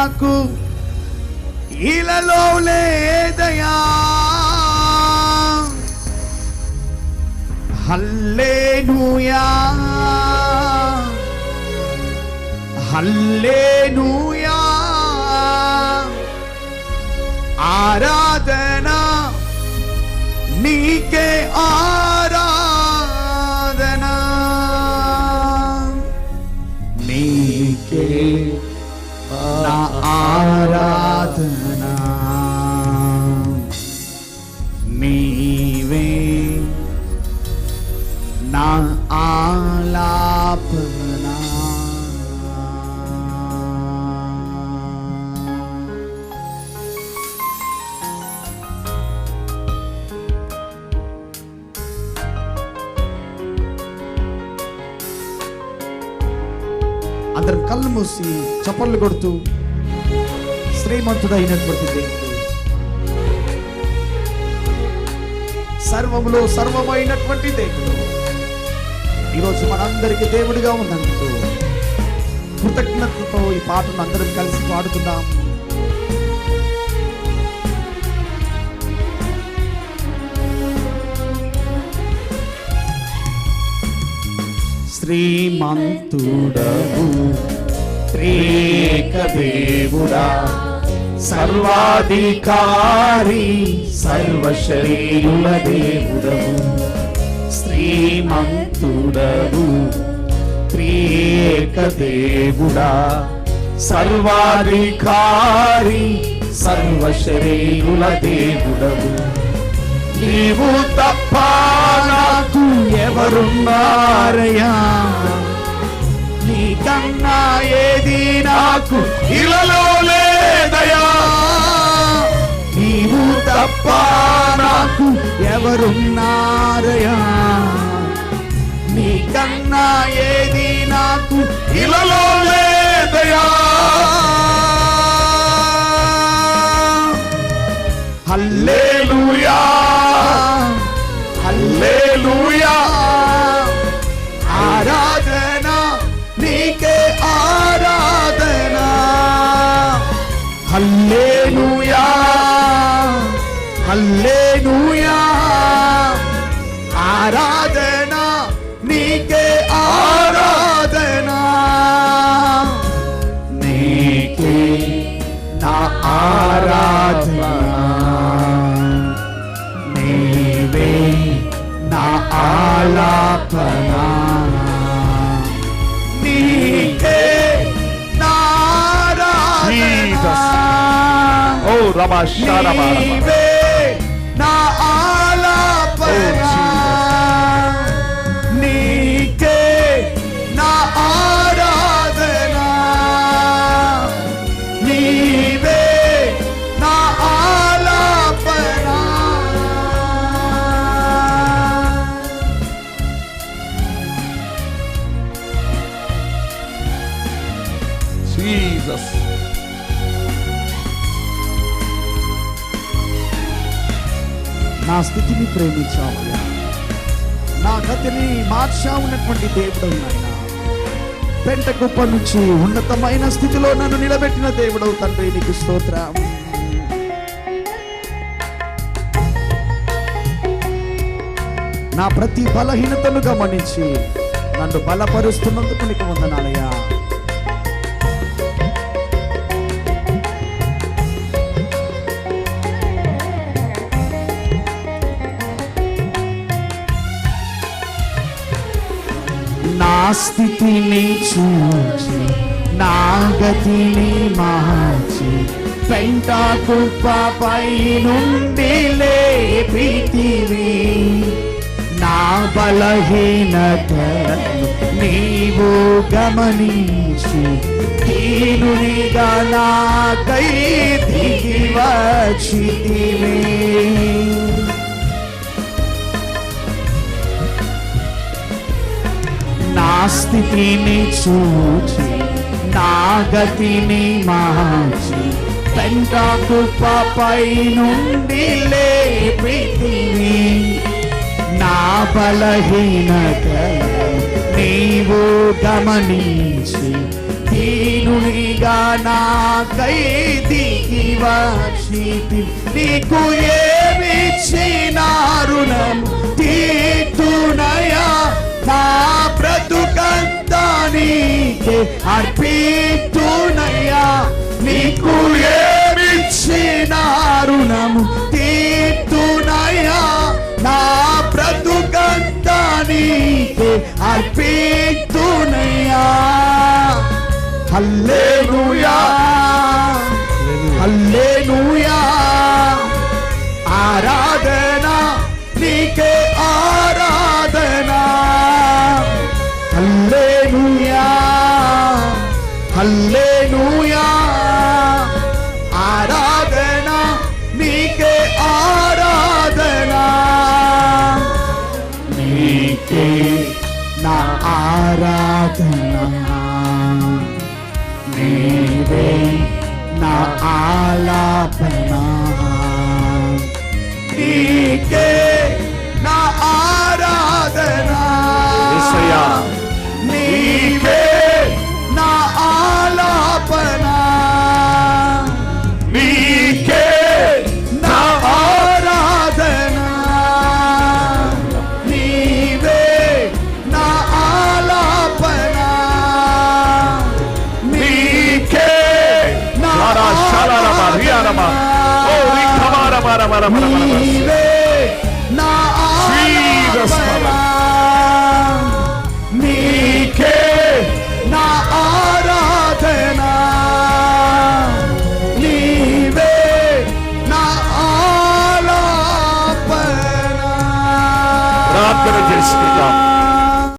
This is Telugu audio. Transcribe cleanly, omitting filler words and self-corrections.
నాకు ఇలలో లేదయా. హల్లెలూయా హల్లెలూయా ఆరాధన నీకే ఆరాధన నీకే నా ఆరాధన నీవే నా ఆలాపన. అందరం కళ్ళు మూసి చప్పట్లు కొడుతూ శ్రీమంతుడైనటువంటి దేవుడు, సర్వములో సర్వమైనటువంటి దేవుడు ఈరోజు మనందరికీ దేవుడిగా ఉన్నందుకు కృతజ్ఞతతో ఈ పాటను అందరం కలిసి పాడుకుందాం. శ్రీమంతుడవు త్రియేక దేవుడా, సర్వాధికారి సర్వశరీరుల దేవుడవు. శ్రీమంతుడవు త్రియేక దేవుడా, సర్వాధికారి సర్వశరీరుల దేవుడవు. నీవు తప్ప నాకు ఎవరున్నారయ్యా, నీకన్నా ఏది నాకు ఇలలో లేదయా. నీవు తప్ప నాకు ఎవరున్నారయ్యా, నీకన్నా ఏది నాకు ఇలలో లేదయా. హల్లెలూయా హల్లెలూయా ఆరాధన నీకే ఆరాధన. హల్లెలూయా హల్లెలూయా ఆరాధన నీకే ఆరాధన. నీకే నా ఆరాధన, నీవే నా ఆలాపన. నీకే నా ఆరాధన, ఓ రమా శారమా, నీవే నా ఆలాపన. నీకే నా ఆరాధన, నీవే నా ఆలాపన. జీసస్. నా స్థితిని ప్రేమించావయ్యా, నా గతిని మార్చా ఉన్నటువంటి దేవుడు నాయన. పెంట కుప్ప నుంచి ఉన్నతమైన స్థితిలో నన్ను నిలబెట్టిన దేవుడవు తండ్రి, నీకు స్తోత్రం. నా ప్రతి బలహీనతను గమనించి నన్ను బలపరుస్తున్నందుకు నీకు వందనాలయ్యా. నా స్థితిని చూచి నా గతిని మార్చి పెంట కుప్పపై నుండి లేపితివి. నా బలహీనతను నీవు గమనించి దీనునిగా నాకై దిగి వచ్చితివి. నా స్థితిని చూచి నా గతిని మార్చి పెంట కుప్పపై నుండి లేపితివి. నా బలహీనత నీవు గమనించి దీనునిగా నాకై దిగి వచ్చి నీకు ఏమిచ్చిన రుణం తీర్చునయా నా బ్రతుకంతా నీకే అర్పితునయ్యా నీకు ఏమిచ్చిన రుణము తీర్చునయ్యా నా బ్రతుకంతా నీకే అర్పితునయ్యా హల్లెలూయా హల్లెలూయా ఆరాధన నీకే ఆరాధన హల్లెలూయా హల్లెలూయా ఆరాధన నీకే ఆరాధన నీకే నా ఆరాధన నీవే నా ఆలాపన నీకే నా ఆరాధన యేసయ్యా నీవే నా ఆలాపన నీకే నా ఆరాధన నీవే నా ఆలాపన నీకే నా రారా శాలారమా రియారమా ఓ రిఖమారమా నీవే